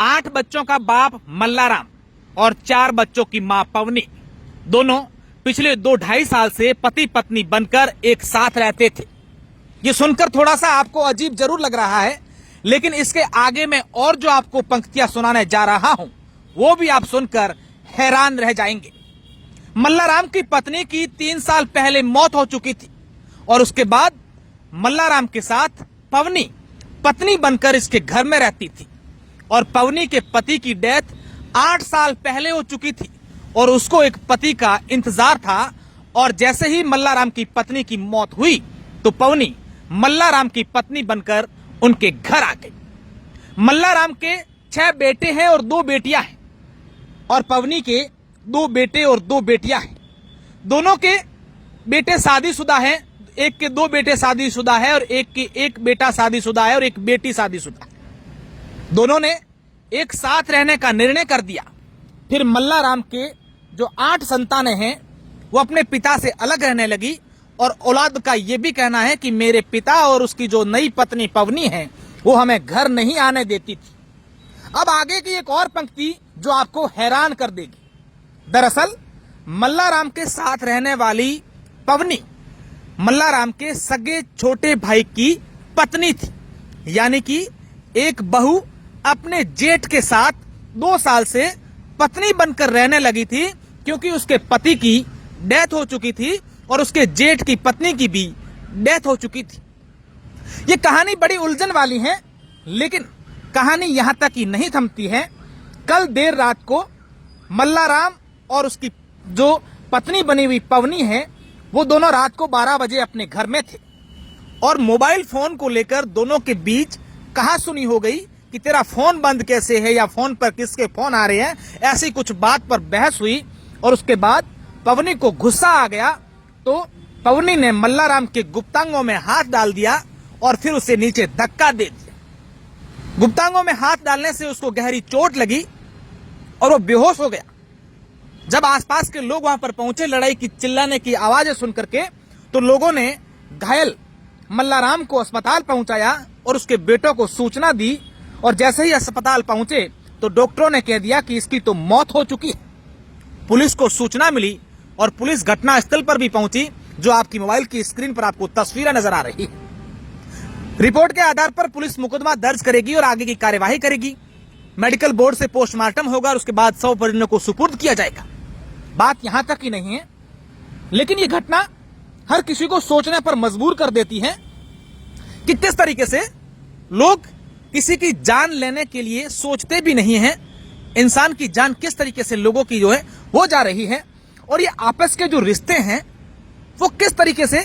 8 बच्चों का बाप मल्लाराम और 4 बच्चों की मां पवनी दोनों पिछले 2-2.5 साल से पति पत्नी बनकर एक साथ रहते थे। ये सुनकर थोड़ा सा आपको अजीब जरूर लग रहा है, लेकिन इसके आगे मैं और जो आपको पंक्तियां सुनाने जा रहा हूं वो भी आप सुनकर हैरान रह जाएंगे। मल्लाराम की पत्नी की 3 साल पहले मौत हो चुकी थी और उसके बाद मल्लाराम के साथ पवनी पत्नी बनकर इसके घर में रहती थी और पवनी के पति की डेथ 8 साल पहले हो चुकी थी और उसको एक पति का इंतजार था। और जैसे ही मल्लाराम की पत्नी की मौत हुई तो पवनी मल्लाराम की पत्नी बनकर उनके घर आ गई। मल्लाराम के 6 बेटे हैं और 2 बेटियां हैं और पवनी के 2 बेटे और 2 बेटियां हैं। दोनों के बेटे शादीशुदा हैं, एक के 2 बेटे शादीशुदा है और एक बेटा शादीशुदा है और एक बेटी शादीशुदा है। दोनों ने एक साथ रहने का निर्णय कर दिया। फिर मल्लाराम के जो 8 संतानें हैं वो अपने पिता से अलग रहने लगी और औलाद का ये भी कहना है कि मेरे पिता और उसकी जो नई पत्नी पवनी है वो हमें घर नहीं आने देती थी। अब आगे की एक और पंक्ति जो आपको हैरान कर देगी। दरअसल मल्लाराम के साथ रहने वाली पवनी मल्लाराम के सगे छोटे भाई की पत्नी थी, यानी कि एक बहू अपने जेठ के साथ 2 साल से पत्नी बनकर रहने लगी थी, क्योंकि उसके पति की डेथ हो चुकी थी और उसके जेठ की पत्नी की भी डेथ हो चुकी थी। ये कहानी बड़ी उलझन वाली है, लेकिन कहानी यहां तक ही नहीं थमती है। कल देर रात को मल्लाराम और उसकी जो पत्नी बनी हुई पवनी है वो दोनों रात को 12 बजे अपने घर में थे और मोबाइल फोन को लेकर दोनों के बीच कहासुनी हो गई कि तेरा फोन बंद कैसे है या फोन पर किसके फोन आ रहे हैं। ऐसी कुछ बात पर बहस हुई और उसके बाद पवनी को गुस्सा आ गया तो पवनी ने मल्लाराम के गुप्तांगों में हाथ डाल दिया और फिर उसे नीचे धक्का दे दिया। गुप्तांगों में हाथ डालने से उसको गहरी चोट लगी और वो बेहोश हो गया। जब आसपास के लोग वहां पर पहुंचे लड़ाई की चिल्लाने की आवाजें सुन करके, तो लोगों ने घायल मल्लाराम को अस्पताल पहुंचाया और उसके बेटों को सूचना दी और जैसे ही अस्पताल पहुंचे तो डॉक्टरों ने कह दिया कि इसकी तो मौत हो चुकी है। पुलिस को सूचना मिली और पुलिस घटना स्थल पर भी पहुंची, जो आपकी मोबाइल की स्क्रीन पर आपको तस्वीरें नजर आ रही है। रिपोर्ट के आधार पर पुलिस मुकदमा दर्ज करेगी और आगे की कार्यवाही करेगी। मेडिकल बोर्ड से पोस्टमार्टम होगा और उसके बाद 100 परिजनों को सुपुर्द किया जाएगा। बात यहां तक ही नहीं है, लेकिन ये घटना हर किसी को सोचने पर मजबूर कर देती है कि किस तरीके से लोग किसी की जान लेने के लिए सोचते भी नहीं हैं। इंसान की जान किस तरीके से लोगों की जो है वो जा रही है और ये आपस के जो रिश्ते हैं वो किस तरीके से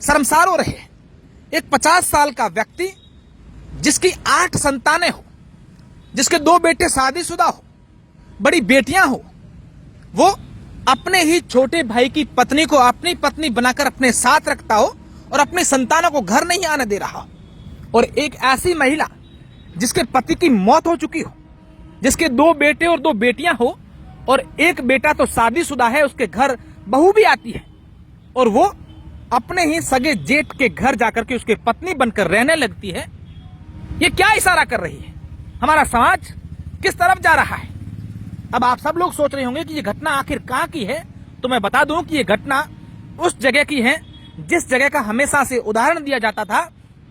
शर्मसार हो रहे हैं। एक 50 साल का व्यक्ति जिसकी 8 संतानें हो, जिसके 2 बेटे शादीशुदा हो, बड़ी बेटियां हो, वो अपने ही छोटे भाई की पत्नी को अपनी पत्नी बनाकर अपने साथ रखता हो और अपने संतानों को घर नहीं आने दे रहा हो। और एक ऐसी महिला जिसके पति की मौत हो चुकी हो, जिसके 2 बेटे और 2 बेटियां हो और एक बेटा तो शादीशुदा है, उसके घर बहू भी आती है और वो अपने ही सगे जेठ के घर जाकर के उसके पत्नी बनकर रहने लगती है। ये क्या इशारा कर रही है? हमारा समाज किस तरफ जा रहा है? अब आप सब लोग सोच रहे होंगे कि ये घटना आखिर कहां की है, तो मैं बता दूं कि ये घटना उस जगह की है जिस जगह का हमेशा से उदाहरण दिया जाता था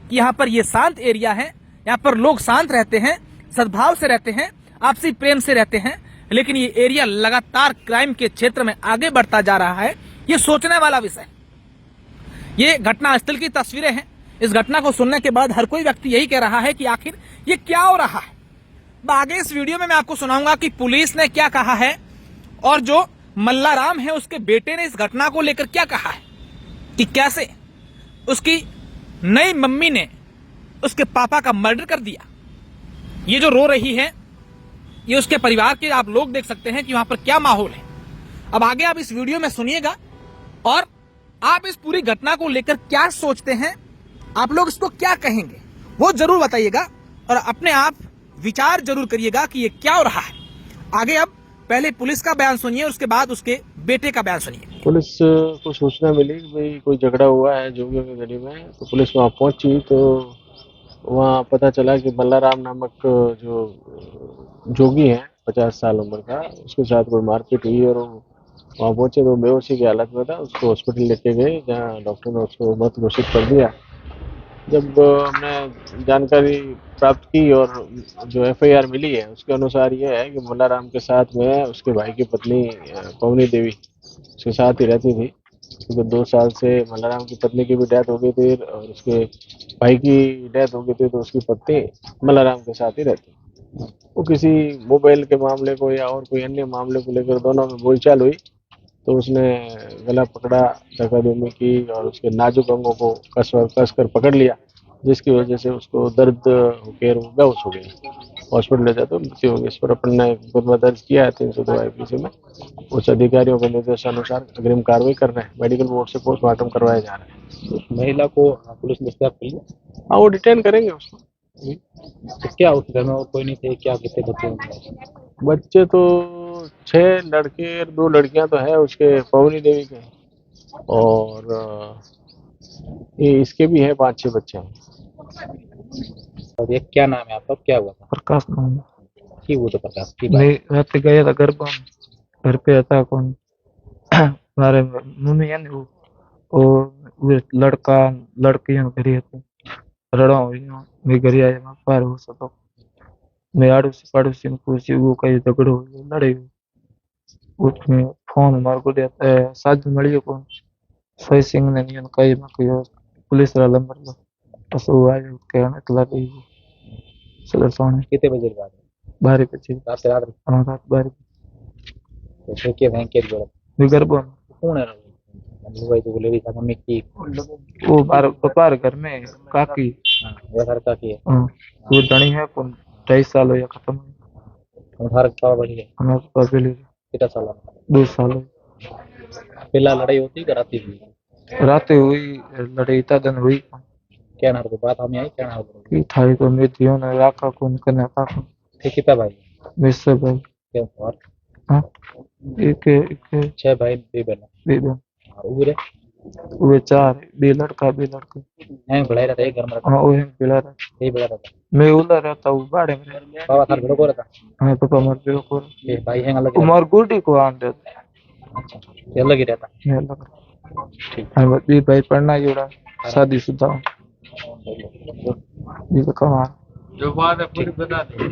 कि यहाँ पर ये शांत एरिया है, यहाँ पर लोग शांत रहते हैं, सद्भाव से रहते हैं, आपसी प्रेम से रहते हैं। लेकिन ये एरिया लगातार क्राइम के क्षेत्र में आगे बढ़ता जा रहा है। ये सोचने वाला विषय। ये घटना स्थल की तस्वीरें हैं। इस घटना को सुनने के बाद हर कोई व्यक्ति यही कह रहा है कि आखिर ये क्या हो रहा है। आगे इस वीडियो में मैं आपको सुनाऊंगा कि पुलिस ने क्या कहा है और जो मल्लाराम है उसके बेटे ने इस घटना को लेकर क्या कहा है कि कैसे उसकी नई मम्मी ने उसके पापा का मर्डर कर दिया। ये जो रो रही है ये उसके परिवार के आप लोग देख सकते हैं कि वहां पर क्या माहौल है। अब आगे आप इस वीडियो में सुनिएगा और आप इस पूरी घटना को लेकर क्या सोचते हैं, आप लोग इसको क्या कहेंगे वो जरूर बताइएगा और अपने आप विचार जरूर करिएगा कि ये क्या हो रहा है। आगे अब पहले पुलिस का बयान सुनिए, उसके बाद उसके बेटे का बयान सुनिए। पुलिस को सूचना मिली कि भाई कोई झगड़ा हुआ है जोगियों की गली में, तो पुलिस वहाँ पहुंची तो वहाँ पता चला कि मल्लाराम नामक जो जोगी है 50 साल उम्र का, उसके साथ कोई मारपीट हुई और वहाँ पहुंचे तो बेहोशी की हालत में था। उसको हॉस्पिटल लेके गए जहाँ डॉक्टर ने उसको मृत घोषित कर दिया। जब हमने जानकारी प्राप्त की और जो एफआईआर मिली है उसके अनुसार ये है कि मल्लाराम के साथ में उसके भाई की पत्नी पवनी देवी उसके साथ ही रहती थी, क्योंकि 2 साल से मल्लाराम की पत्नी की भी डेथ हो गई थी और उसके भाई की डेथ हो गई थी, तो उसकी पत्नी मल्लाराम के साथ ही रहती। वो किसी मोबाइल के मामले को या और कोई अन्य मामले को लेकर दोनों में बोलचाल हुई, तो उसने गला पकड़ा, धक्काधुक्की की और उसके नाजुक अंगों को कस कर पकड़ लिया, जिसकी वजह से उसको दर्द होकर वो बेहोश हो गई। हॉस्पिटल ले जाते मृत्यु हो गई। इस पर अपन ने मुकदमा दर्ज किया है 302 आईपीसी में। उच्च अधिकारियों के निर्देशानुसार अग्रिम कार्रवाई कर रहे हैं। मेडिकल बोर्ड से पोस्टमार्टम करवाया जा रहा है। महिला को पुलिस ने गिरफ्तार कर लिया। हाँ, वो डिटेन करेंगे उसको। तो क्या उस घर में और कोई नहीं थे क्या, कितने बच्चे होंगे? बच्चे तो 6 लड़के और 2 लड़कियां तो है उसके, पवनी देवी के, और ये इसके भी है 5-6 बच्चे हैं। और ये क्या नाम है आपका, क्या हुआ था? प्रकाश नाम है। की वो तो प्रकाश की मैं बात। रात गया था घर पे था कौन हमारे मम्मी है ना वो लड़का लड़की है घर थे रड़ा हुई मैं घर आया मैं पार हो सको मैं आड़ोसी पड़ोसी ने पूछी वो कहीं झगड़ो हुई लड़े हुई उसमें फोन मार को देता है साथ में मड़ी कौन सही सिंह ने नियन कही मैं कही पुलिस वाला नंबर लो बस वो आया कहने तला गई सदर सोने कितने बजे की बात है? 12 बजे रात से रात। हाँ रात 12 तो फेंके भैंके जोड़ा मैं घर पर कौन है भाई? तो बोले था मम्मी की। वो दोपहर घर में काकी वह घर का की है। हाँ वो धनी है कौन 2.5 साल हो या खत्म तुम्हारा पापा बड़ी है हमारे पास पहले कितना साल है? 2 साल हो पहला लड़ाई होती कराती हुई रात हुई लड़ाई इतना दिन हुई क्या नाम? बात हमें आई क्या नाम? कि थाई तो मेथियों ने राखा कौन करने का थे कितना भाई? मिस्र भाई क्या और हाँ एक 6 भाई 2 बहन। बेबन उरे वो 4 बे लड़का हैं बड़ा रहता है एक घर में रहता हाँ वो है बिला रहा है, यही बड़ा रहता है। मैं उला रहता हूँ बाड़े में रहता बाबा थार बड़ो को रहता हाँ पापा मर गए को ये भाई हैं अलग उमर गुडी को आन देता अच्छा ये अलग ही रहता ये लग रहा है बी भाई पढ़ना योड़ा शादीशुदा हूँ ये तो कमा जो बात है पूरी बता दे।